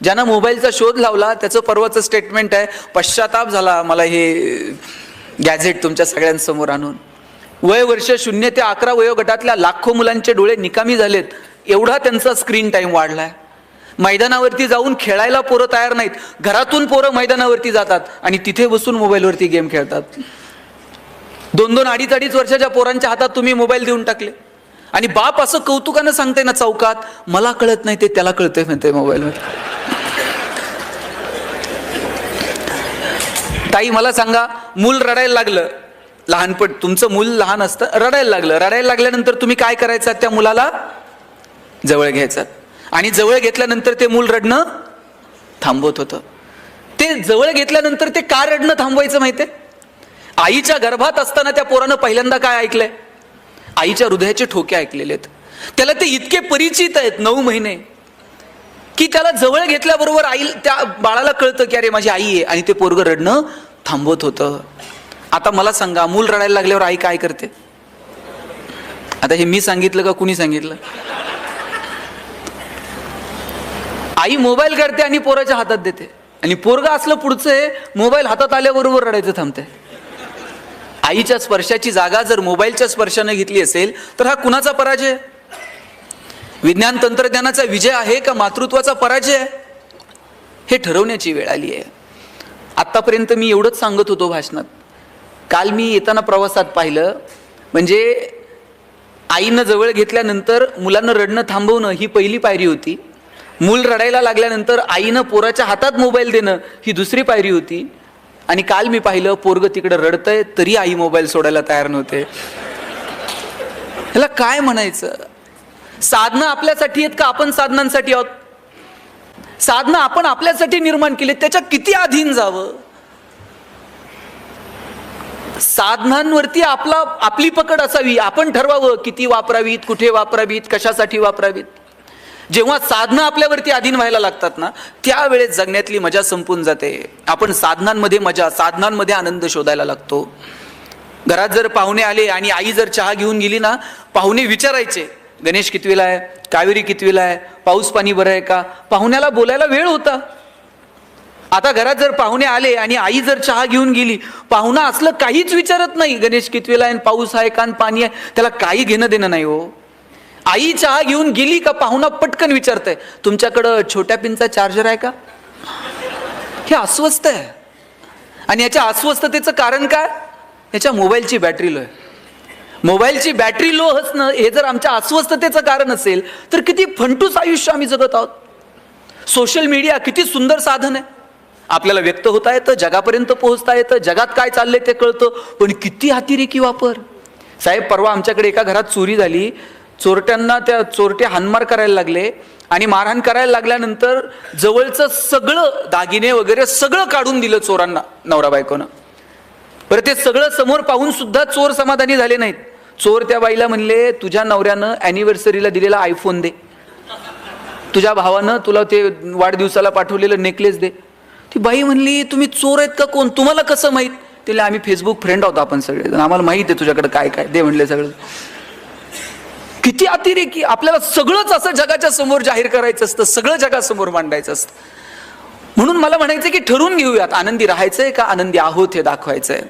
ज्यानं मोबाईलचा शोध लावला त्याचं परवाचं स्टेटमेंट आहे, पश्चाताप झाला मला हे गॅझेट तुमच्या सगळ्यांसमोर आणून. वय वर्ष 0 ते 11 वयोगटातल्या लाखो मुलांचे डोळे निकामी झालेत, एवढा त्यांचा स्क्रीन टाइम वाढलाय. मैदानावरती जाऊन खेळायला पोरं तयार नाहीत, घरातून पोरं मैदानावरती जातात आणि तिथे बसून मोबाईलवरती गेम खेळतात. 2-2, 2.5 वर्षाच्या पोरांच्या हातात तुम्ही मोबाईल देऊन टाकले आणि बाप असं कौतुकानं सांगते ना चौकात, मला कळत नाही ते त्याला कळतंय म्हणते मोबाईलमध्ये. ताई मला सांगा, मूल रडायला लागलं, लहानपण तुमचं मूल लहान असतं, रडायला लागल्यानंतर तुम्ही काय करायचं, त्या मुलाला जवळ घ्यायचं आणि जवळ घेतल्यानंतर ते मूल रडणं थांबवत होतं. ते जवळ घेतल्यानंतर ते का रडणं थांबवायचं माहितीये? आईच्या गर्भात असताना त्या पोरानं पहिल्यांदा काय ऐकलंय? आईच्या हृदयाचे ठोके ऐकलेले आहेत. त्याला ते इतके परिचित आहेत 9 महिने की त्याला जवळ घेतल्याबरोबर आई त्या बाळाला कळतं की अरे माझी आई आहे, आणि ते पोरगं रडणं थांबवत होतं. आता मला सांगा, मूल रडायला लागल्यावर आई काय करते? आता हे मी सांगितलं का कुणी सांगितलं? आई मोबाईल काढते आणि पोराच्या हातात देते, आणि पोरगा असलं पुढचं आहे, मोबाईल हातात आल्याबरोबर रडायचं थांबते. आईच्या स्पर्शाची जागा जर मोबाईलच्या स्पर्शाने घेतली असेल तर हा कुणाचा पराजय आहे? विज्ञान तंत्रज्ञानाचा विजय आहे का मातृत्वाचा पराजय आहे? हे ठरवण्याची वेळ आली आहे. आतापर्यंत मी एवढंच सांगत होतो भाषणात. काल मी येताना प्रवासात पाहिलं, म्हणजे आईनं जवळ घेतल्यानंतर मुलांना रडणं थांबवणं ही पहिली पायरी होती. मूल रडायला लागल्यानंतर आईनं पोराच्या हातात मोबाईल देणं ही दुसरी पायरी होती. आणि काल मी पाहिलं, पोरग तिकडे रडतंय तरी आई मोबाईल सोडायला तयार नव्हते. ह्याला काय म्हणायचं? साधनं आपल्यासाठी आहेत का आपण साधनांसाठी आहोत? साधनं आपण आपल्यासाठी निर्माण केली, त्याच्या किती अधीन जावं? साधनांवरती आपली पकड असावी, आपण ठरवावं किती वापरावीत, कुठे वापरावीत, कशासाठी वापरावीत. जेव्हा साधनं आपल्यावरती अधीन व्हायला लागतात ना, त्यावेळेस जगण्यातली मजा संपून जाते. आपण साधनांमध्ये मजा, साधनांमध्ये आनंद शोधायला लागतो. घरात जर पाहुणे आले आणि आई जर चहा घेऊन गेली ना, पाहुणे विचारायचे गणेश कितवीला आहे, कावेरी कितवीला आहे, पाऊस पाणी बरं आहे का? पाहुण्याला बोलायला वेळ होता. आता घरात जर पाहुणे आले आणि आई जर चहा घेऊन गेली, पाहुणा असलं काहीच विचारत नाही, गणेश कितवीला आहे, पाऊस आहे का, पाणी आहे, त्याला काही घेणं देणं नाही हो. आई चहा घेऊन गेली का पाहुणा पटकन विचारतंय, तुमच्याकडं छोट्या पिनचा चार्जर आहे का? हे अस्वस्थ आहे. आणि याच्या अस्वस्थतेचं कारण काय? याच्या मोबाईलची बॅटरी लो आहे. मोबाईलची बॅटरी लो असणं हे जर आमच्या अस्वस्थतेचं कारण असेल तर किती फंटूस आयुष्य आम्ही जगत आहोत. सोशल मीडिया किती सुंदर साधन आहे, आपल्याला व्यक्त होता येतं, जगापर्यंत पोहोचता येतं, जगात काय चाललंय ते कळतं, पण किती अतिरेकी वापर. साहेब, परवा आमच्याकडे एका घरात चोरी झाली. चोरट्यांना त्या चोरटे हाणमार करायला लागले आणि मारहाण करायला लागल्यानंतर जवळचं सगळं दागिने वगैरे सगळं काढून दिलं चोरांना, नवरा बायकोनं. बरं, ते सगळं समोर पाहून सुद्धा चोर समाधानी झाले नाहीत. चोर त्या बाईला म्हणले, तुझ्या नवऱ्यानं अॅनिव्हर्सरीला दिलेला आयफोन दे, तुझ्या भावानं तुला ते वाढदिवसाला पाठवलेलं नेकलेस दे. ती बाई म्हणली, तुम्ही चोर आहेत का कोण, तुम्हाला कसं माहीत? तिला, आम्ही फेसबुक फ्रेंड आहोत आपण सगळे, आम्हाला माहित आहे तुझ्याकडे काय काय, दे म्हणले सगळं. किती अतिरेकी. आपल्याला सगळंच असं जगाच्या समोर जाहीर करायचं असतं, सगळं जगासमोर मांडायचं असतं. म्हणून मला म्हणायचं की ठरवून घेऊयात, आनंदी राहायचंय का आनंदी आहोत हे दाखवायचंय.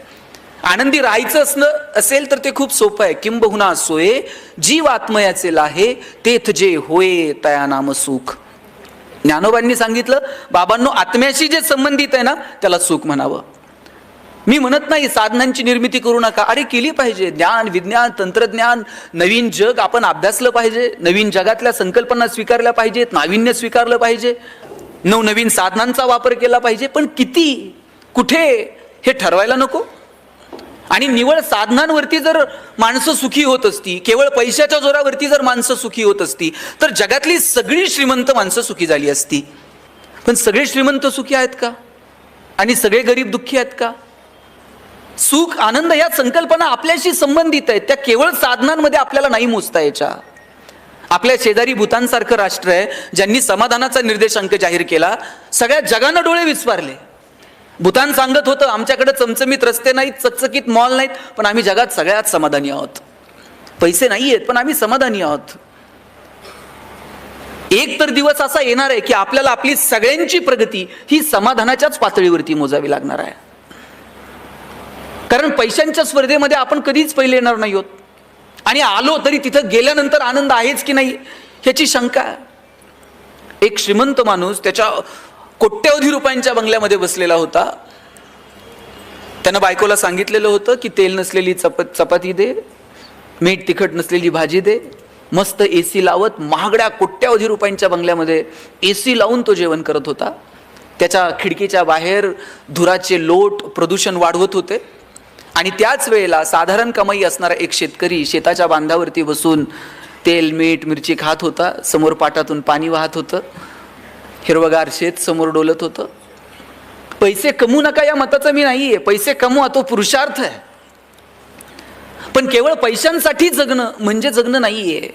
आनंदी राहायचं असेल तर ते खूप सोपं आहे. किंबहुना सोये जीव आत्मयाचे लाहे, तेथ जे होय तया नाम सुख. ज्ञानोबांनी सांगितलं, बाबांनो, आत्म्याशी जे संबंधित आहे ना त्याला सुख म्हणावं. मी म्हणत नाही साधनांची निर्मिती करू नका, अरे केली पाहिजे. ज्ञान, विज्ञान, तंत्रज्ञान, नवीन जग आपण अभ्यासलं पाहिजे, नवीन जगातल्या संकल्पना स्वीकारल्या पाहिजेत, नाविन्य स्वीकारलं पाहिजे, नवनवीन साधनांचा वापर केला पाहिजे. पण किती, कुठे हे ठरवायला नको. आणि निवळ साधनांवरती जर माणसं सुखी होत असती, केवळ पैशाच्या जोरावरती जर माणसं सुखी होत असती तर जगातली सगळी श्रीमंत माणसं सुखी झाली असती. पण सगळे श्रीमंत सुखी आहेत का? आणि सगळे गरीब दुःखी आहेत का? सुख, आनंद या संकल्पना आपल्याशी संबंधित आहेत, त्या केवळ साधनांमध्ये आपल्याला नाही मोजता यायच्या. आपल्या शेजारी भूतानसारखं राष्ट्र आहे ज्यांनी समाधानाचा निर्देशांक जाहीर केला, सगळ्या जगानं डोळे विस्फारले. भूतान सांगत होतं, आमच्याकडे चमचमीत रस्ते नाहीत, चकचकीत मॉल नाहीत, पण आम्ही जगात सगळ्यात समाधानी आहोत. पैसे नाही आहेत पण आम्ही समाधानी आहोत. एक तर दिवस असा येणार आहे की आपल्याला आपली सगळ्यांची प्रगती ही समाधानाच्याच पातळीवरती मोजावी लागणार आहे. कारण पैशांच्या स्पर्धेमध्ये आपण कधीच पहिले येणार नाही आहोत, आणि आलो तरी तिथं गेल्यानंतर आनंद आहेच की नाही ह्याची शंका आहे. एक श्रीमंत माणूस त्याच्या कोट्यवधी रुपयांच्या बंगल्यामध्ये बसलेला होता. त्यानं बायकोला सांगितलेलं होतं की तेल नसलेली चपाती दे, मीठ तिखट नसलेली भाजी दे. मस्त एसी लावत महागड्या कोट्यवधी रुपयांच्या बंगल्यामध्ये एसी लावून तो जेवण करत होता. त्याच्या खिडकीच्या बाहेर धुराचे लोट प्रदूषण वाढवत होते, आणि त्याच वेळेला साधारण कमाई असणारा एक शेतकरी शेताच्या बांधावरती बसून तेल मीठ मिरची खात होता. समोर पाटातून पाणी वाहत होतं, हिरवगार शेत समोर डोलत होतं. पैसे कमवू नका या मताचं मी नाहीये, पैसे कमवा तो पुरुषार्थ आहे, पण केवळ पैशांसाठी जगणं म्हणजे जगणं नाहीये.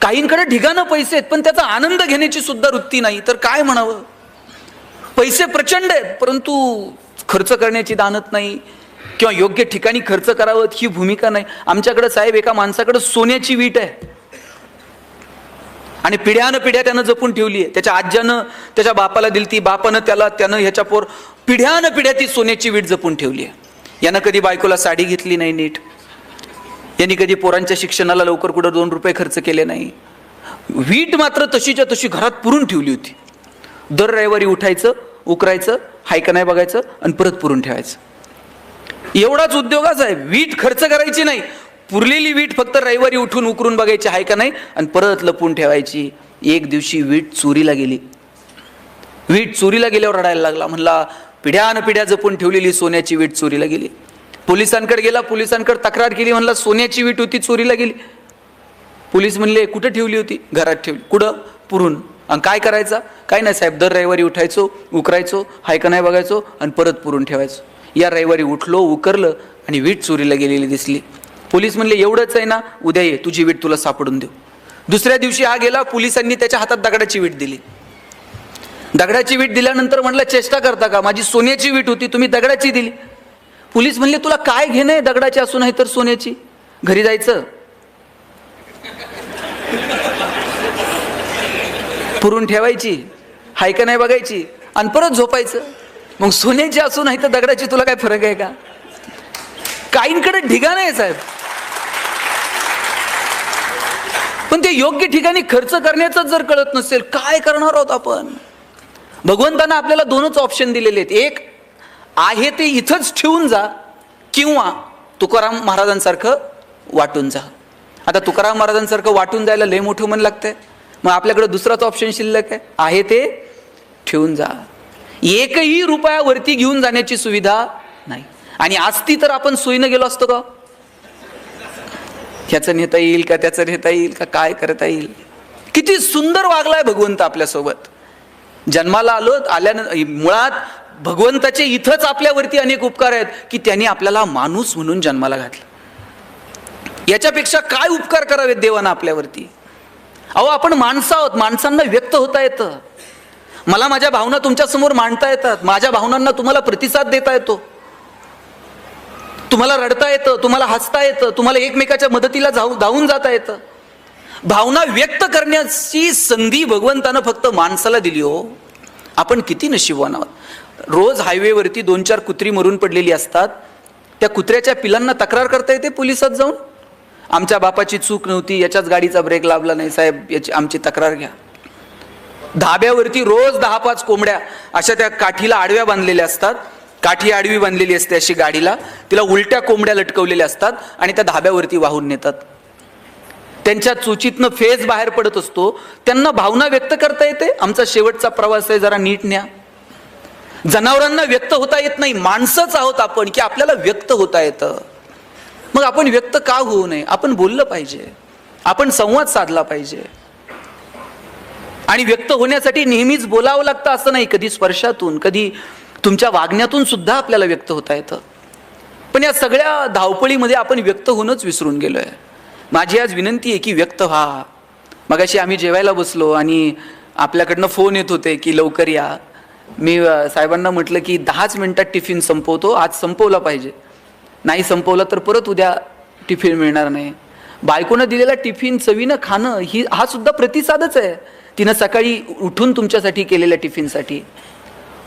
काहींकडे ढिगानं पैसे आहेत पण त्याचा आनंद घेण्याची सुद्धा वृत्ती नाही, तर काय म्हणावं. पैसे प्रचंड आहेत परंतु खर्च करण्याची दानत नाही, किंवा योग्य ठिकाणी खर्च करावं ही भूमिका नाही. आमच्याकडे साहेब एका माणसाकडे सोन्याची वीट आहे, आणि पिढ्यानं पिढ्या त्यानं जपून ठेवली आहे. त्याच्या आज्यानं त्याच्या बापाला दिली ती, बापानं त्यानं ह्याच्या पिढ्यानं पिढ्या ती सोन्याची वीट जपून ठेवली आहे. यानं कधी बायकोला साडी घेतली नाही नीट, यांनी कधी पोरांच्या शिक्षणाला लवकर कुठं 2 रुपये खर्च केले नाही. वीट मात्र तशीच्या तशी घरात पुरून ठेवली होती. दर रविवारी उठायचं, उकरायचं, हाय का नाही बघायचं आणि परत पुरून ठेवायचं. एवढाच उद्योगाच आहे. वीट खर्च करायची नाही, पुरलेली वीट फक्त रविवारी उठून उकरून बघायची हाय का नाही आणि परत लपून ठेवायची. एक दिवशी वीट चोरीला गेली. वीट चोरीला गेल्यावर रडायला लागला. म्हणला पिढ्यान पिढ्या जपून ठेवलेली सोन्याची वीट चोरीला गेली. पोलिसांकडे गेला, पोलिसांकडे तक्रार केली. म्हणला सोन्याची वीट होती चोरीला गेली. पोलीस म्हणले कुठं ठेवली होती? घरात ठेवली. कुठं? पुरून. आणि काय करायचं? काय नाही साहेब, दर रविवारी उठायचो, उकरायचो, हाय का नाही बघायचो आणि परत पुरून ठेवायचो. या रविवारी उठलो, उकरलं आणि वीट चोरीला गेलेली दिसली. पोलीस म्हणले एवढंच आहे ना, उद्या ये, तुझी वीट तुला सापडून देऊ. दुसऱ्या दिवशी हा गेला, पोलिसांनी त्याच्या हातात दगडाची वीट दिली. दगडाची वीट दिल्यानंतर म्हणलं चेष्टा करता का, माझी सोन्याची वीट होती तुम्ही दगडाची दिली. पोलीस म्हणले तुला काय घेणं आहे दगडाची असून आहे तर सोन्याची? घरी जायचं, पुरून ठेवायची, हाय का नाही बघायची आणि परत झोपायचं. मग सोन्याची असून आहे तर दगडाची तुला काय फरक आहे का? काहींकडे ढिगाण आहे साहेब, पण ते योग्य ठिकाणी खर्च करण्याचं जर कळत नसेल काय करणार आहोत आपण? भगवंतानं आपल्याला 2च ऑप्शन दिलेले आहेत. एक आहे ते इथंच ठेवून जा, किंवा तुकाराम महाराजांसारखं वाटून जा. आता तुकाराम महाराजांसारखं वाटून जायला लय मोठं मन लागतंय, मग आपल्याकडे दुसराच ऑप्शन शिल्लक आहे ते ठेवून जा. एकही रुपयावरती घेऊन जाण्याची सुविधा नाही, आणि असती तर आपण सोयीनं गेलो असतो का? ह्याचं नेता येईल का, त्याचं नेता येईल का, काय करता येईल? किती सुंदर वागलाय भगवंत आपल्यासोबत. जन्माला आल्यानं मुळात भगवंताचे इथंच आपल्यावरती अनेक उपकार आहेत की त्यांनी आपल्याला माणूस म्हणून जन्माला घातलं. याच्यापेक्षा काय उपकार करावेत देवानं आपल्यावरती? अहो आपण माणसं आहोत, माणसांना व्यक्त होता येतं. मला माझ्या भावना तुमच्या समोर मांडता येतात, माझ्या भावनांना तुम्हाला प्रतिसाद देता येतो, तुम्हाला रडता येतं, तुम्हाला हसता येतं, तुम्हाला एकमेकाच्या मदतीला धावून जाता येतं. भावना व्यक्त करण्याची संधी भगवंतानं फक्त माणसाला दिली. हो आपण किती नशीबवान आहोत. रोज हायवेवरती 2-4 कुत्री मरून पडलेली असतात. त्या कुत्र्याच्या पिलांना तक्रार करता येते पोलिसात जाऊन, आमच्या बापाची चूक नव्हती, याच्याच गाडीचा ब्रेक लाभला नाही साहेब, याची आमची तक्रार घ्या. धाब्यावरती रोज 10-5 कोंबड्या अशा त्या काठीला आडव्या बांधलेल्या असतात, काठी आडवी बांधलेली असते अशी गाडीला, तिला उलट्या कोंबड्या लटकवलेल्या असतात आणि त्या धाब्यावरती वाहून नेतात. त्यांच्या चुचीतनं फेज बाहेर पडत असतो, त्यांना भावना व्यक्त करता येते, आमचा शेवटचा प्रवास आहे जरा नीट न्या. जनावरांना व्यक्त होता येत नाही, माणसंच आहोत आपण की आपल्याला व्यक्त होता येतं. मग आपण व्यक्त का होऊ नये? आपण बोललं पाहिजे, आपण संवाद साधला पाहिजे. आणि व्यक्त होण्यासाठी नेहमीच बोलावं लागतं असं नाही, कधी स्पर्शातून, कधी तुमच्या वागण्यातून सुद्धा आपल्याला व्यक्त होता येतं. पण या सगळ्या धावपळीमध्ये आपण व्यक्त होणंच विसरून गेलोय. माझी आज विनंती आहे की व्यक्त व्हा. मगाशी आम्ही जेवायला बसलो आणि आपल्याकडनं फोन येत होते की लवकर या. मी साहेबांना म्हटलं की 10च मिनिटात टिफिन संपवतो, आज संपवला पाहिजे, नाही संपवला तर परत उद्या टिफिन मिळणार नाही. बायकोनं दिलेला टिफिन चवीनं खाणं हा सुद्धा प्रतिसादच आहे. तिनं सकाळी उठून तुमच्यासाठी केलेल्या टिफिनसाठी.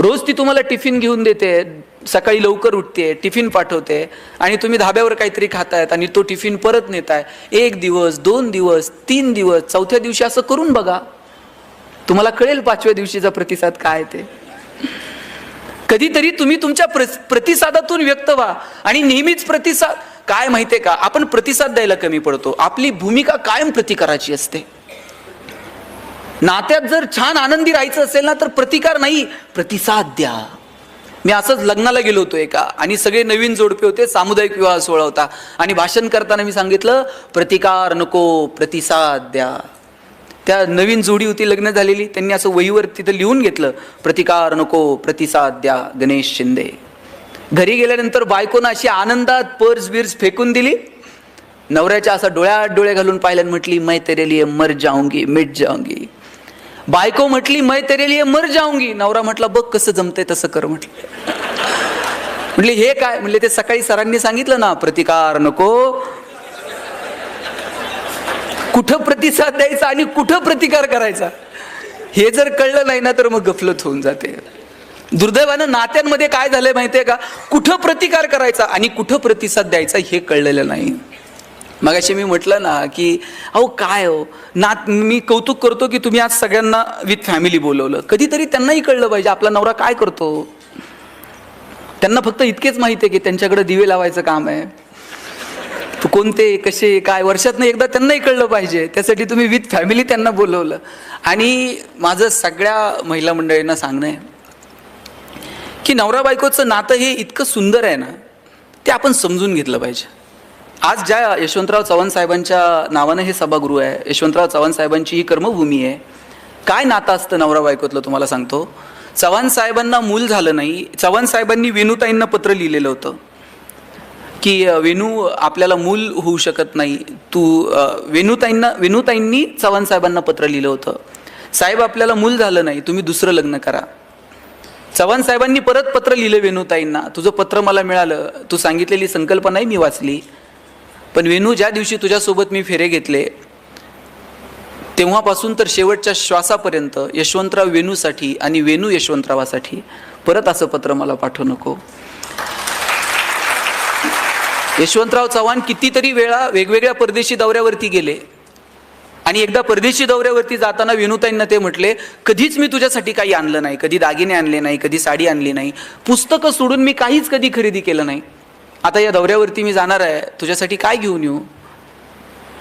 रोज ती तुम्हाला टिफिन घेऊन देते, सकाळी लवकर उठते, टिफिन पाठवते आणि तुम्ही धाब्यावर काहीतरी खातायत आणि तो टिफिन परत नेताय. 1 दिवस, 2 दिवस, 3 दिवस, 4थ्या दिवशी असं करून बघा, तुम्हाला कळेल 5व्या दिवशीचा प्रतिसाद काय ते. कधीतरी तुम्ही तुमच्या प्रतिसादातून व्यक्त व्हा. आणि नेहमीच प्रतिसाद काय माहितीये का, आपण प्रतिसाद द्यायला कमी पडतो. आपली भूमिका कायम प्रतिकाराची असते. नात्यात जर छान आनंदी राहायचं असेल ना, तर प्रतिकार नाही, प्रतिसाद द्या. मी असंच लग्नाला गेलो होतो एका, आणि सगळे नवीन जोडपे होते, सामुदायिक विवाह सोहळा होता, आणि भाषण करताना मी सांगितलं प्रतिकार नको, प्रतिसाद द्या. त्या नवीन जोडी होती लग्न झालेली, त्यांनी असं वहीवर तिथं लिहून घेतलं, प्रतिकार नको, प्रतिसाद द्या, गणेश शिंदे. घरी गेल्यानंतर बायकोनं अशी आनंदात पर्स बिर्स फेकून दिली. नवऱ्याच्या असा डोळ्यात डोळे घालून पाहिलं आणि म्हटली, मैं तेरे लिए मर जाऊंगी, मिट जाऊंगी. बायको म्हटली, मैं तेरे लिए मर जाऊंगी. नवरा म्हटला, बघ कसं जमतंय तसं कर म्हटलं. म्हटले हे काय? म्हणले ते सकाळी सरांनी सांगितलं ना, प्रतिकार नको. कुठं प्रतिसाद द्यायचा आणि कुठं प्रतिकार करायचा हे जर कळलं नाही ना, तर मग गफलत होऊन जाते. दुर्दैवानं नात्यांमध्ये काय झालंय माहितीये का, कुठं प्रतिकार करायचा आणि कुठं प्रतिसाद द्यायचा हे कळलेलं नाही. मगाशी मी म्हटलं ना की अहो काय हो मी कौतुक करतो की तुम्ही आज सगळ्यांना विथ फॅमिली बोलवलं. कधीतरी त्यांनाही कळलं पाहिजे आपला नवरा काय करतो. त्यांना फक्त इतकेच माहिती आहे की त्यांच्याकडे दिवे लावायचं काम आहे. तू कोणते कसे काय वर्षातनं एकदा त्यांनाही कळलं पाहिजे. त्यासाठी तुम्ही विथ फॅमिली त्यांना बोलवलं. आणि माझं सगळ्या महिला मंडळींना सांगणं आहे की नवरा बायकोचं नातं हे इतकं सुंदर आहे ना, ते आपण समजून घेतलं पाहिजे. आज ज्या यशवंतराव चव्हाण साहेबांच्या नावानं हे सभागृह आहे, यशवंतराव चव्हाण साहेबांची ही कर्मभूमी आहे. काय नातं असतं नवरा बायकोतलं तुम्हाला सांगतो. चव्हाण साहेबांना मूल झालं नाही. चव्हाण साहेबांनी वेणूताईंना पत्र लिहिलेलं होतं की वेणू आपल्याला मूल होऊ शकत नाही, तू वेणूताईंनी चव्हाण साहेबांना पत्र लिहिलं होतं, साहेब आपल्याला मूल झालं नाही, तुम्ही दुसरं लग्न करा. चव्हाण साहेबांनी परत पत्र लिहिलं वेणूताईंना, तुझं पत्र मला मिळालं, तू सांगितलेली संकल्पनाही मी वाचली, पण वेणू ज्या दिवशी तुझ्यासोबत मी फेरे घेतले तेव्हापासून तर शेवटच्या श्वासापर्यंत यशवंतराव वेणूसाठी आणि वेणू यशवंतरावासाठी परत असं पत्र मला पाठवू नको. यशवंतराव चव्हाण कितीतरी वेळा वेगवेगळ्या परदेशी दौऱ्यावरती गेले आणि एकदा परदेशी दौऱ्यावरती जाताना वेणूताईंना ते म्हटले, कधीच मी तुझ्यासाठी काही आणलं नाही, कधी दागिने आणले नाही, कधी साडी आणली नाही, पुस्तकं सोडून मी काहीच कधी खरेदी केलं नाही. आता या दौऱ्यावरती मी जाणार आहे, तुझ्यासाठी काय घेऊन येऊ.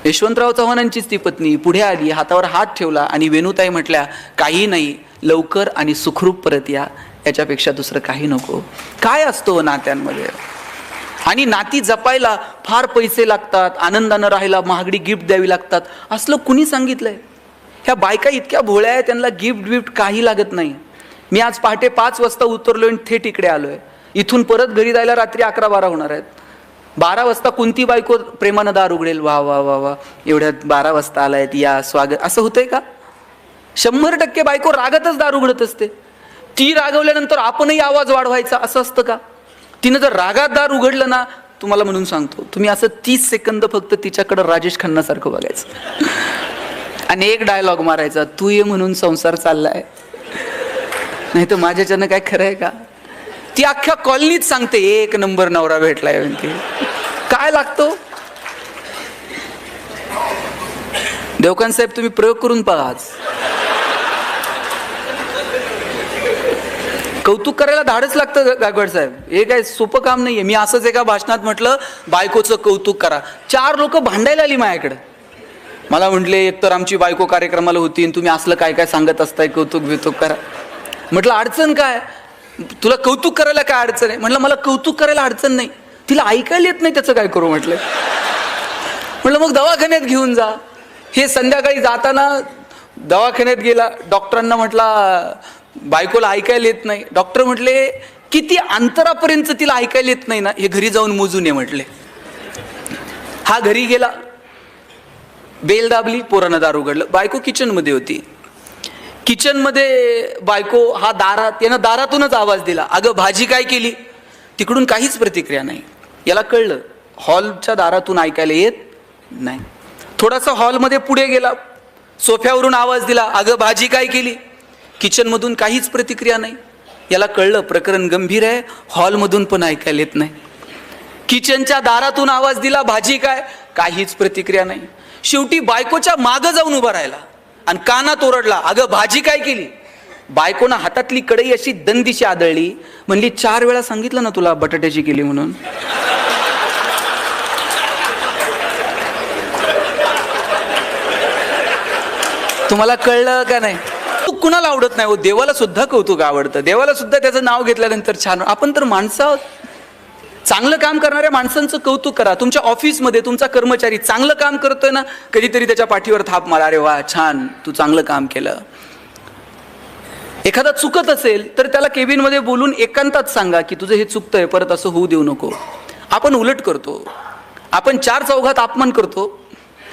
यशवंतराव चव्हाणांचीच ती पत्नी पुढे आली, हातावर हात ठेवला आणि वेणूताई म्हटल्या, काही नाही, लवकर आणि सुखरूप परत या, याच्यापेक्षा दुसरं काही नको. काय असतो नात्यांमध्ये. आणि नाती जपायला फार पैसे लागतात, आनंदानं राहायला महागडी गिफ्ट द्यावी लागतात, असलं कुणी सांगितलंय. ह्या बायका इतक्या भोळ्या आहेत, त्यांना गिफ्ट काही लागत नाही. मी आज पहाटे 5 वाजता उतरलोय आणि थेट इकडे आलोय. इथून परत घरी जायला रात्री 11-12 होणार आहेत. 12 वाजता कोणती बायको प्रेमानं दार उघडेल, वा वा वा वा एवढ्यात 12 वाजता आलायत, या स्वागत, असं होतंय का. 100% बायको रागातच दार उघडत असते. ती रागवल्यानंतर आपणही आवाज वाढवायचा असं असतं का. तिनं जर रागात दार उघडलं ना, तुम्हाला म्हणून सांगतो, तुम्ही असं 30 सेकंद फक्त तिच्याकडं राजेश खन्नासारखं बघायचं आणि एक डायलॉग मारायचा, तू ये म्हणून संसार चाललाय, नाही तर माझ्याच्यानं काय खरं आहे का. ती अख्ख्या कॉलनीत सांगते, 1 नंबर नवरा भेटलाय म्हणते. काय लागतो. देवकांत साहेब तुम्ही प्रयोग करून पहा. आज कौतुक करायला धाडच लागतं गायकवाड साहेब, हे काय सोपं काम नाहीये. मी असंच एका भाषणात म्हटलं, बायकोचं कौतुक करा. 4 लोक भांडायला आली माझ्याकडे. मला म्हटले, एकतर आमची बायको कार्यक्रमाला होती आणि तुम्ही असलं काय काय सांगत असताय, कौतुक बितुक करा. म्हटलं अडचण काय, तुला कौतुक करायला काय अडचण आहे. म्हटलं मला कौतुक करायला अडचण नाही, तिला ऐकायला येत नाही, त्याचं काय करू. म्हटलं मग दवाखान्यात घेऊन जा. हे संध्याकाळी जाताना दवाखान्यात गेला, डॉक्टरांना म्हटला बायकोला ऐकायला येत नाही. डॉक्टर म्हटले, किती अंतरापर्यंत तिला ऐकायला येत नाही ना, हे घरी जाऊन मोजून ये म्हटले. हा घरी गेला, बेल दाबली, पोरानं दार उघडलं. बायको किचन मध्ये होती. किचन मध्ये बायको हा दारात, यानं दारातूनच आवाज दिला, अगं भाजी काय केली. तिकडून काहीच प्रतिक्रिया नाही. याला कळलं हॉलच्या दारातून ऐकायला येत नाही. थोडासा हॉलमध्ये पुढे गेला, सोफ्यावरून आवाज दिला, अगं भाजी काय केली? किचनमधून काहीच प्रतिक्रिया नाही. याला कळलं प्रकरण गंभीर आहे, हॉलमधून पण ऐकायला येत नाही. किचनच्या दारातून आवाज दिला, भाजी काय? काहीच प्रतिक्रिया नाही. शेवटी बायकोच्या मागं जाऊन उभा राहिला आणि कानात ओरडला, अगं भाजी काय केली? बायकोनं हातातली कढई अशी दंदिशी आदळली, म्हणली 4 वेळा सांगितलं ना तुला बटाट्याची केली म्हणून. तुम्हाला कळलं का नाही? कुणाला आवडत नाही हो, देवाला सुद्धा कौतुक आवडतं, देवाला सुद्धा त्याचं नाव घेतल्यानंतर छान. आपण तर माणसं आहोत. चांगलं काम करणाऱ्या माणसांचं कौतुक करा. तुमच्या ऑफिसमध्ये तुमचा कर्मचारी चांगलं काम करतोय ना, कधीतरी त्याच्या पाठीवर थाप मारा, अरे वा छान, तू चांगलं काम केलं. एखादा चुकत असेल तर त्याला केबिनमध्ये बोलून एकांतात सांगा की तुझं हे चुकतंय, परत असं होऊ देऊ नको. आपण उलट करतो. आपण 4 चौघात अपमान करतो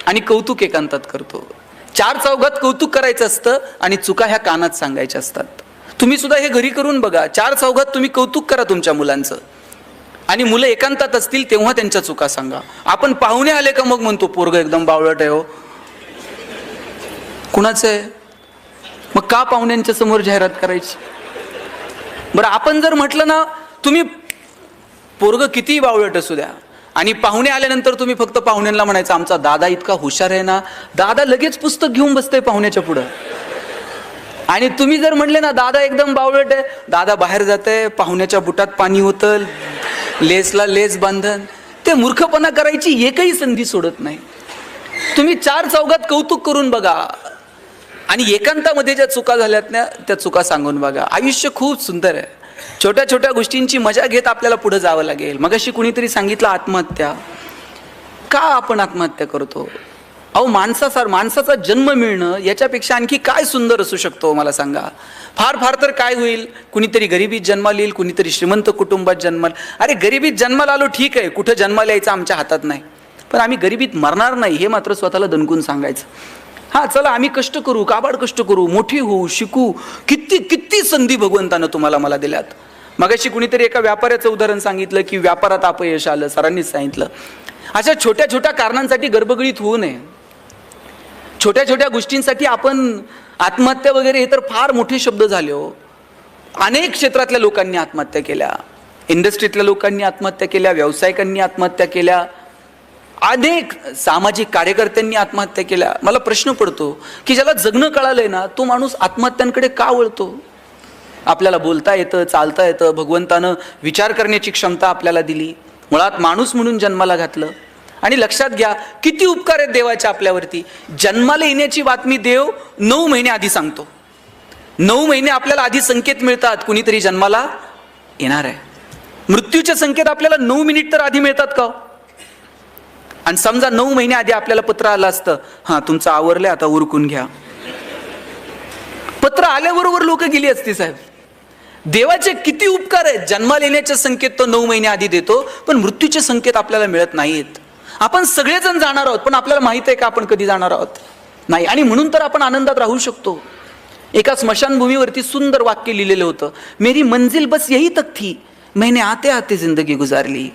आणि कौतुक एकांतात करतो. 4 चौघात कौतुक करायचं असतं आणि चुका ह्या कानात सांगायच्या असतात. तुम्ही सुद्धा हे घरी करून बघा. 4 चौघात तुम्ही कौतुक करा तुमच्या मुलांचं, आणि मुलं एकांतात असतील तेव्हा त्यांच्या चुका सांगा. आपण पाहुणे आले का मग म्हणतो पोरगं एकदम बावळट आहे हो. कुणाचं आहे मग? का पाहुण्यांच्या समोर जाहिरात करायची? बरं, आपण जर म्हटलं ना तुम्ही पोरगं कितीही बावळट असू द्या, आणि पाहुणे आल्यानंतर तुम्ही फक्त पाहुण्यांना म्हणायचं आमचा दादा इतका हुशार आहे ना, दादा लगेच पुस्तक घेऊन बसतंय पाहुण्याच्या पुढं. आणि तुम्ही जर म्हणले ना दादा एकदम बावळट आहे, दादा बाहेर जातंय, पाहुण्याच्या बुटात पाणी होतं, लेसला लेस बांधन, ते मूर्खपणा करायची एकही संधी सोडत नाही. तुम्ही 4 चौघात कौतुक करून बघा आणि एकांतामध्ये ज्या चुका झाल्यात ना त्या चुका सांगून बघा. आयुष्य खूप सुंदर आहे. छोट्या छोट्या गोष्टींची मजा घेत आपल्याला पुढे जावं लागेल. मगाशी कुणीतरी सांगितलं आत्महत्या. का आपण आत्महत्या करतो? अहो माणसाचा जन्म मिळणं याच्यापेक्षा आणखी काय सुंदर असू शकतो मला सांगा? फार फार तर काय होईल, कुणीतरी गरिबीत जन्माला येईल, कुणीतरी श्रीमंत कुटुंबात जन्माला. अरे गरिबीत जन्माला आलो ठीक आहे, कुठं जन्माला यायचं आमच्या हातात नाही, पण आम्ही गरिबीत मरणार नाही हे मात्र स्वतःला दणकून सांगायचं. हा चला आम्ही कष्ट करू, काबाड कष्ट करू, मोठी होऊ, शिकू. किती किती संधी भगवंतानं तुम्हाला मला दिल्यात. मगाशी कुणीतरी एका व्यापाऱ्याचं उदाहरण सांगितलं की व्यापारात अपयश आलं, सरांनीच सांगितलं. अशा छोट्या छोट्या कारणांसाठी गडबडीत होऊ नये. छोट्या छोट्या गोष्टींसाठी आपण आत्महत्या वगैरे हे तर फार मोठे शब्द झाले हो. अनेक क्षेत्रातल्या लोकांनी आत्महत्या केल्या, इंडस्ट्रीतल्या लोकांनी आत्महत्या केल्या, व्यावसायिकांनी आत्महत्या केल्या, अनेक सामाजिक कार्यकर्त्यांनी आत्महत्या केल्या. मला प्रश्न पडतो की ज्याला जगणं कळालंय ना तो माणूस आत्महत्यांकडे का वळतो? आपल्याला बोलता येतं, चालता येतं, भगवंतानं विचार करण्याची क्षमता आपल्याला दिली, मुळात माणूस म्हणून जन्माला घातलं. आणि लक्षात घ्या किती उपकार आहेत देवाचे आपल्यावरती. जन्माला येण्याची बातमी देव 9 महिने आधी सांगतो. 9 महिने आपल्याला आधी संकेत मिळतात कुणीतरी जन्माला येणार आहे. मृत्यूचे संकेत आपल्याला 9 मिनिट तर आधी मिळतात का? आणि समजा 9 महिने आधी आपल्याला पत्र आलं असतं, हा तुमचं आवरलंय आता उरकून घ्या, पत्र आल्याबरोबर लोक गेली असती साहेब. देवाचे किती उपकार आहेत. जन्माला येण्याचे संकेत तो 9 महिने आधी देतो, पण मृत्यूचे संकेत आपल्याला मिळत नाहीत. आपण सगळेजण जाणार आहोत, पण आपल्याला माहित आहे का आपण कधी जाणार आहोत? नाही. आणि म्हणून तर आपण आनंदात राहू शकतो. एका स्मशानभूमीवरती सुंदर वाक्य लिहिलेलं होतं, मेरी मंजिल बस यही तक थी, मैंने आते आते जिंदगी गुजारली.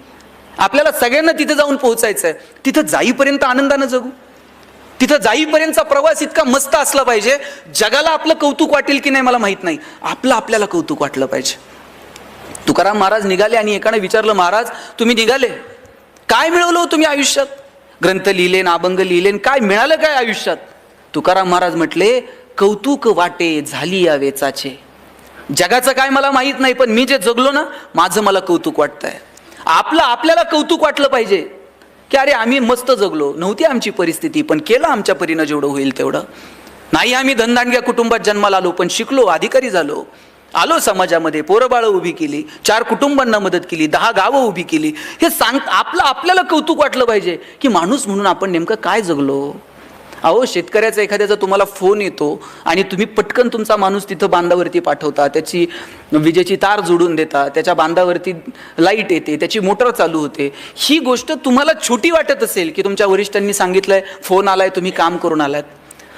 आपल्याला सगळ्यांना तिथे जाऊन पोहोचायचंय. तिथं जाईपर्यंत आनंदानं जगू. तिथं जाईपर्यंतचा प्रवास इतका मस्त असला पाहिजे, जगाला आपलं कौतुक वाटेल की नाही मला माहित नाही, आपलं आपल्याला कौतुक वाटलं पाहिजे. तुकाराम महाराज निघाले आणि एकाने विचारलं, महाराज तुम्ही निघाले, काय मिळवलं तुम्ही आयुष्यात? ग्रंथ लिहिले, अभंग लिहिले, काय मिळालं काय आयुष्यात? तुकाराम महाराज म्हटले, कौतुक वाटे झाली या वेचाचे. जगाचं काय मला माहित नाही, पण मी जे जगलो ना माझं मला कौतुक वाटतंय. आपलं आपल्याला कौतुक वाटलं पाहिजे की अरे आम्ही मस्त जगलो, नव्हती आमची परिस्थिती पण केलं आमच्या परीनं जेवढं होईल तेवढं. नाही आम्ही धनदांडग्या कुटुंबात जन्माला आलो पण शिकलो, अधिकारी झालो, आलो समाजामध्ये, पोरबाळं उभी केली, 4 कुटुंबांना मदत केली, 10 गावं उभी केली. हे आपलं आपल्याला कौतुक वाटलं पाहिजे की माणूस म्हणून आपण नेमकं काय जगलो. अहो शेतकऱ्याचा एखाद्याचा तुम्हाला फोन येतो आणि तुम्ही पटकन तुमचा माणूस तिथं बांधावरती पाठवता, त्याची विजेची तार जोडून देता, त्याच्या बांधावरती लाईट येते, त्याची मोटर चालू होते. ही गोष्ट तुम्हाला छोटी वाटत असेल की तुमच्या वरिष्ठांनी सांगितलंय, फोन आलाय, तुम्ही काम करून आलात.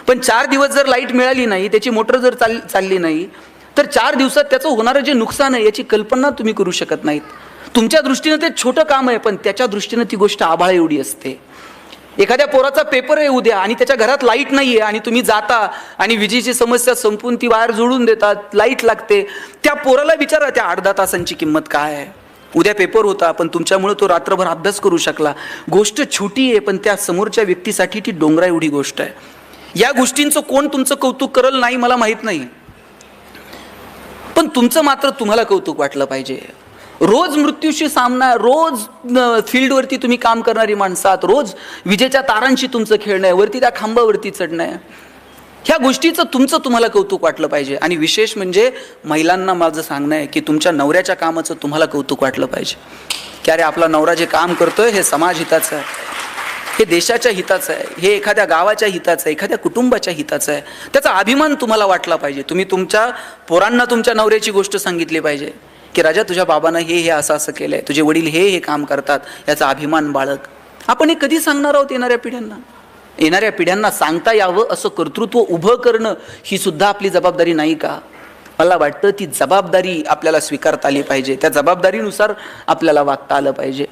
पण 4 दिवस जर लाईट मिळाली नाही, त्याची मोटर जर चालली नाही, तर 4 दिवसात त्याचं होणारं जे नुकसान आहे याची कल्पना तुम्ही करू शकत नाहीत. तुमच्या दृष्टीनं ते छोटं काम आहे, पण त्याच्या दृष्टीनं ती गोष्ट आभाळ एवढी असते. एखाद्या पोराचा पेपर आहे उद्या आणि त्याच्या घरात लाईट नाहीये आणि तुम्ही जाता आणि विजेची समस्या संपून ती वायर जोडून देतात, लाईट लागते. त्या पोराला विचारा त्या 8-10 तासांची किंमत काय आहे. उद्या पेपर होता पण तुमच्यामुळे तो रात्रभर अभ्यास करू शकला. गोष्ट छोटी आहे पण त्या समोरच्या व्यक्तीसाठी ती डोंगरा एवढी गोष्ट आहे. या गोष्टींचं कोण तुमचं कौतुक करल नाही मला माहित नाही, पण तुमचं मात्र तुम्हाला कौतुक वाटलं पाहिजे. रोज मृत्यूशी सामना, रोज फील्डवरती तुम्ही काम करणारी माणसात, रोज विजेच्या तारांशी तुमचं खेळणं आहे, वरती त्या खांबावरती चढणं आहे. ह्या गोष्टीचं तुमचं तुम्हाला कौतुक वाटलं पाहिजे. आणि विशेष म्हणजे महिलांना माझं सांगणं आहे की तुमच्या नवऱ्याच्या कामाचं तुम्हाला कौतुक वाटलं पाहिजे की अरे आपला नवरा जे काम करतोय हे समाज हिताचं आहे, हे देशाच्या हिताचं आहे, हे एखाद्या गावाच्या हिताचं आहे, एखाद्या कुटुंबाच्या हिताचं आहे. त्याचा अभिमान तुम्हाला वाटला पाहिजे. तुम्ही तुमच्या पोरांना तुमच्या नवऱ्याची गोष्ट सांगितली पाहिजे की राजा तुझ्या बाबांना हे असं असं केलंय, तुझे वडील हे काम करतात, याचा अभिमान बाळग. आपण हे कधी सांगणार आहोत येणाऱ्या पिढ्यांना? येणाऱ्या पिढ्यांना सांगता यावं असं कर्तृत्व उभं करणं ही सुद्धा आपली जबाबदारी नाही का? मला वाटतं ती जबाबदारी आपल्याला स्वीकारता आली पाहिजे. त्या जबाबदारीनुसार आपल्याला वागता आलं पाहिजे.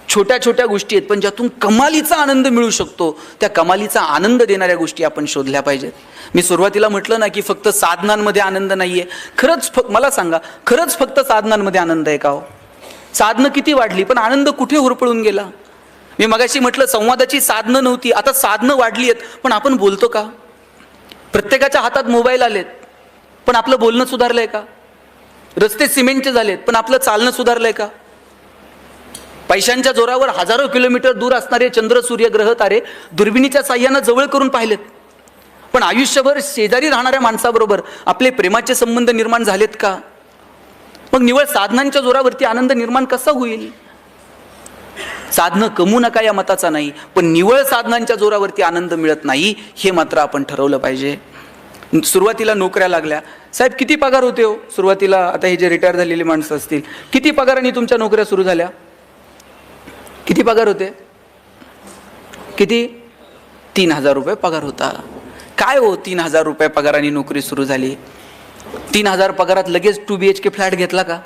छोट्या छोट्या गोष्टी आहेत पण ज्यातून कमालीचा आनंद मिळू शकतो, त्या कमालीचा आनंद देणाऱ्या गोष्टी आपण शोधल्या पाहिजेत. मी सुरुवातीला म्हटलं ना की फक्त साधनांमध्ये आनंद नाहीये. खरंच मला सांगा, खरंच फक्त साधनांमध्ये आनंद आहे का हो? साधनं किती वाढली पण आनंद कुठे हुरपळून गेला? मी मगाशी म्हटलं संवादाची साधनं नव्हती, आता साधनं वाढली आहेत पण आपण बोलतो का? प्रत्येकाच्या हातात मोबाईल आलेत पण आपलं बोलणं सुधारलंय का? रस्ते सिमेंटचे झालेत पण आपलं चालणं सुधारलंय का? पैशांच्या जोरावर हजारो किलोमीटर दूर असणारे चंद्र, सूर्य, ग्रह, तारे दुर्बिणीच्या साह्यानं जवळ करून पाहिलेत, पण आयुष्यभर शेजारी राहणाऱ्या माणसाबरोबर आपले प्रेमाचे संबंध निर्माण झालेत का? मग निवळ साधनांच्या जोरावरती आनंद निर्माण कसा होईल? साधनं कमवू नका या मताचा नाही, पण निवळ साधनांच्या जोरावरती आनंद मिळत नाही हे मात्र आपण ठरवलं पाहिजे. सुरुवातीला नोकऱ्या लागल्या, साहेब किती पगार होते हो सुरुवातीला? आता हे जे रिटायर झालेली माणसं असतील, किती पगारांनी तुमच्या नोकऱ्या सुरू झाल्या? किती पगार होते? किती? 3,000 रुपये पगार होता. काय हो 3,000 रुपये पगाराने नोकरी सुरू झाली? 3,000 पगारात लगेच 2 BHK फ्लॅट घेतला का?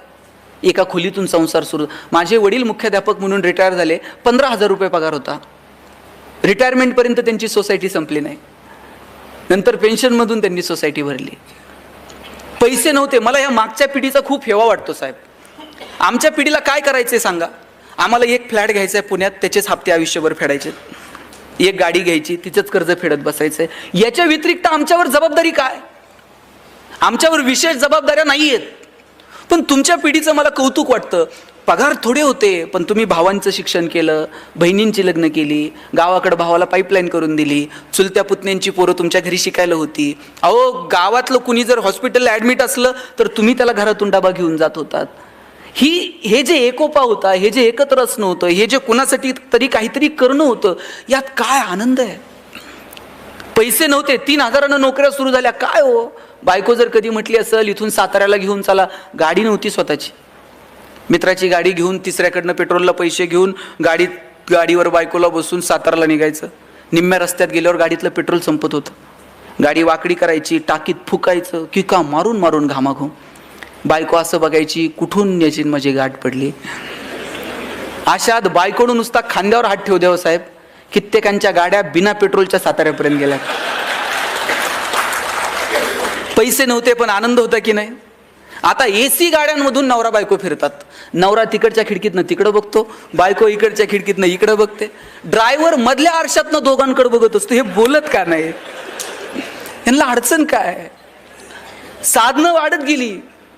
एका खोलीतून संसार सुरू. माझे वडील मुख्याध्यापक म्हणून रिटायर झाले, 15,000 रुपये पगार होता. रिटायरमेंटपर्यंत त्यांची सोसायटी संपली नाही, नंतर पेन्शनमधून त्यांनी सोसायटी भरली. पैसे नव्हते. मला या मागच्या पिढीचा खूप हेवा वाटतो साहेब. आमच्या पिढीला काय करायचंय सांगा? आम्हाला एक फ्लॅट घ्यायचा आहे पुण्यात, त्याचेच हप्ते आयुष्यभर फेडायचे. एक गाडी घ्यायची, तिचंच कर्ज फेडत बसायचंय. याच्या व्यतिरिक्त आमच्यावर जबाबदारी काय? आमच्यावर विशेष जबाबदाऱ्या नाही आहेत. पण तुमच्या पिढीचं मला कौतुक वाटतं. पगार थोडे होते पण तुम्ही भावांचं शिक्षण केलं, बहिणींची लग्न केली, गावाकडे भावाला पाईपलाईन करून दिली, चुलत्या पुतण्यांची पोरं तुमच्या घरी शिकायला होती. अहो गावातलं कुणी जर हॉस्पिटलला ॲडमिट असलं तर तुम्ही त्याला घरातून डबा घेऊन जात होतात. हे जे एकोपा होता, हे जे एकत्र असणं होतं, हे जे कुणासाठी तरी काहीतरी करणं होतं, यात काय आनंद आहे? पैसे नव्हते, 3,000 नोकऱ्या सुरू झाल्या. काय हो, बायको जर कधी म्हटली असेल इथून साताऱ्याला घेऊन चला, गाडी नव्हती स्वतःची, मित्राची गाडी घेऊन तिसऱ्याकडनं पेट्रोलला पैसे घेऊन गाडीवर बायकोला बसून साताऱ्याला निघायचं. निम्म्या रस्त्यात गेल्यावर गाडीतलं पेट्रोल संपत होतं. गाडी वाकडी करायची, टाकीत फुकायचं, किका मारून मारून घामाघूम. बायको असं बघायची, कुठून याची माझी गाठ पडली. अशात बायकोनं नुसता खांद्यावर हात ठेवू द्यावं साहेब, कित्येकांच्या गाड्या बिना पेट्रोलच्या साताऱ्यापर्यंत गेल्या. पैसे नव्हते पण आनंद होता की नाही? आता AC गाड्यांमधून नवरा बायको फिरतात. नवरा तिकडच्या खिडकीतनं तिकडं बघतो, बायको इकडच्या खिडकीतनं इकडं बघते. ड्रायव्हर मधल्या आरशातनं दोघांकडे बघत असतो. हे बोलत का नाही? यांना अडचण काय? साधनं वाढत गेली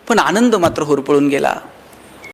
पण आनंद मात्र होरपळून गेला.